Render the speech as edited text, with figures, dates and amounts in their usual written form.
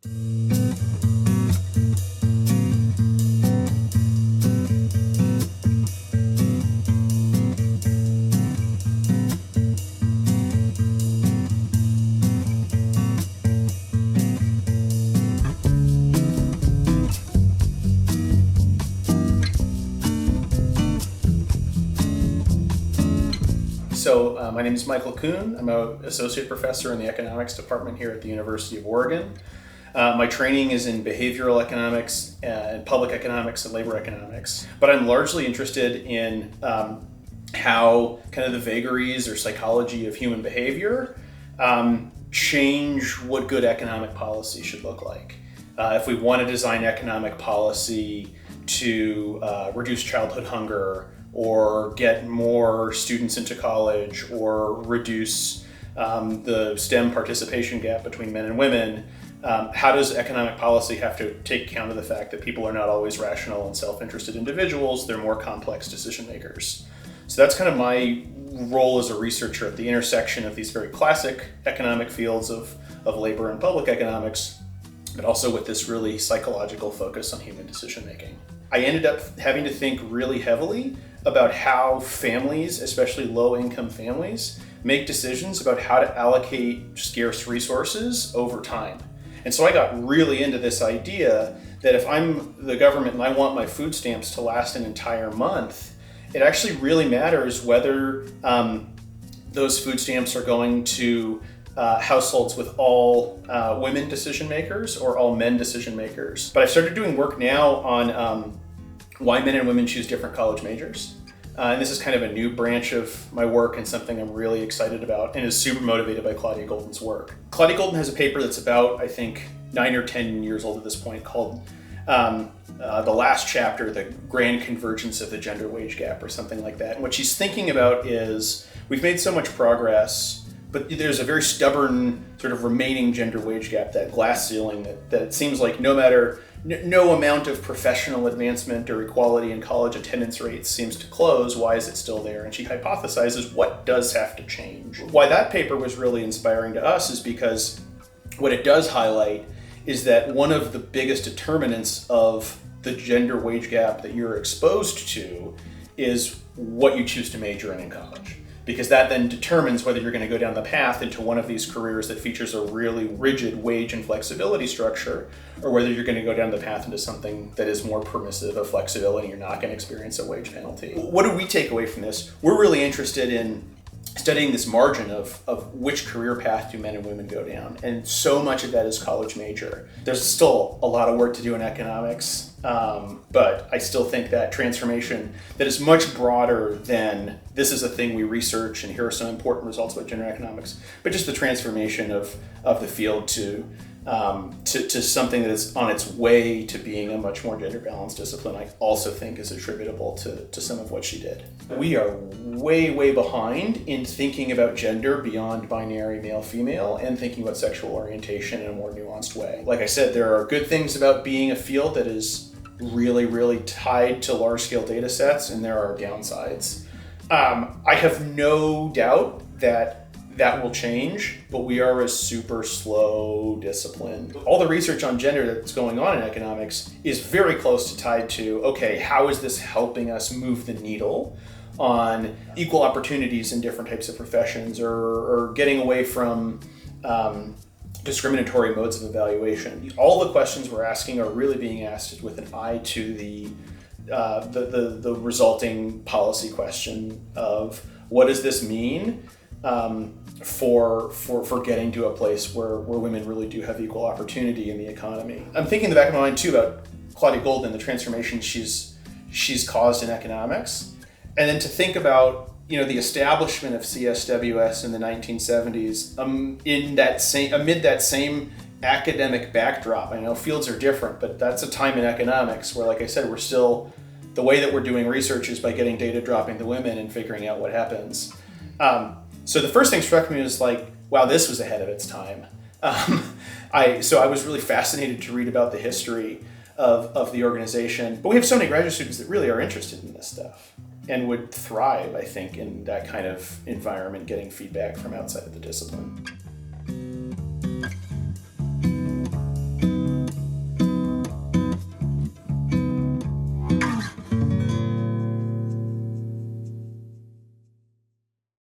So my name is Michael Kuhn. I'm an associate professor in the economics department here at the University of Oregon. My training is in behavioral economics and public economics and labor economics, but I'm largely interested in how kind of the vagaries or psychology of human behavior change what good economic policy should look like. If we want to design economic policy to reduce childhood hunger, or get more students into college, or reduce the STEM participation gap between men and women, how does economic policy have to take account of the fact that people are not always rational and self-interested individuals, they're more complex decision makers? So that's kind of my role as a researcher at the intersection of these very classic economic fields of labor and public economics, but also with this really psychological focus on human decision making. I ended up having to think really heavily about how families, especially low-income families, make decisions about how to allocate scarce resources over time. And so I got really into this idea that if I'm the government and I want my food stamps to last an entire month, it actually really matters whether those food stamps are going to households with all women decision makers or all men decision makers. But I've started doing work now on why men and women choose different college majors. And this is kind of a new branch of my work and something I'm really excited about and is super motivated by Claudia Goldin's work. Claudia Goldin has a paper that's about, I think, 9 or 10 years old at this point called the last chapter, The Grand Convergence of the Gender Wage Gap or something like that. And what she's thinking about is we've made so much progress, but there's a very stubborn sort of remaining gender wage gap, that glass ceiling that it seems like no amount of professional advancement or equality in college attendance rates seems to close. Why is it still there? And she hypothesizes what does have to change. Why that paper was really inspiring to us is because what it does highlight is that one of the biggest determinants of the gender wage gap that you're exposed to is what you choose to major in college. Because that then determines whether you're going to go down the path into one of these careers that features a really rigid wage and flexibility structure, or whether you're going to go down the path into something that is more permissive of flexibility and you're not going to experience a wage penalty. What do we take away from this? We're really interested in studying this margin of which career path do men and women go down. And so much of that is college major. There's still a lot of work to do in economics, but I still think that transformation that is much broader than this is a thing we research and here are some important results about gender economics, but just the transformation of the field to something that is on its way to being a much more gender balanced discipline, I also think is attributable to some of what she did. We are way, way behind in thinking about gender beyond binary male-female and thinking about sexual orientation in a more nuanced way. Like I said, there are good things about being a field that is really, really tied to large-scale data sets, and there are downsides. I have no doubt that will change, but we are a super slow discipline. All the research on gender that's going on in economics is very close to tied to, okay, how is this helping us move the needle on equal opportunities in different types of professions, or getting away from discriminatory modes of evaluation. All the questions we're asking are really being asked with an eye to the resulting policy question of what does this mean for getting to a place where women really do have equal opportunity in the economy. I'm thinking in the back of my mind too about Claudia Goldin, the transformation she's caused in economics, and then to think about the establishment of CSWS in the 1970s amid that same academic backdrop. I know fields are different, but that's a time in economics where, like I said, the way that we're doing research is by getting data dropping to women and figuring out what happens. So the first thing struck me was like, wow, this was ahead of its time. I was really fascinated to read about the history of the organization. But we have so many graduate students that really are interested in this stuff and would thrive, I think, in that kind of environment, getting feedback from outside of the discipline.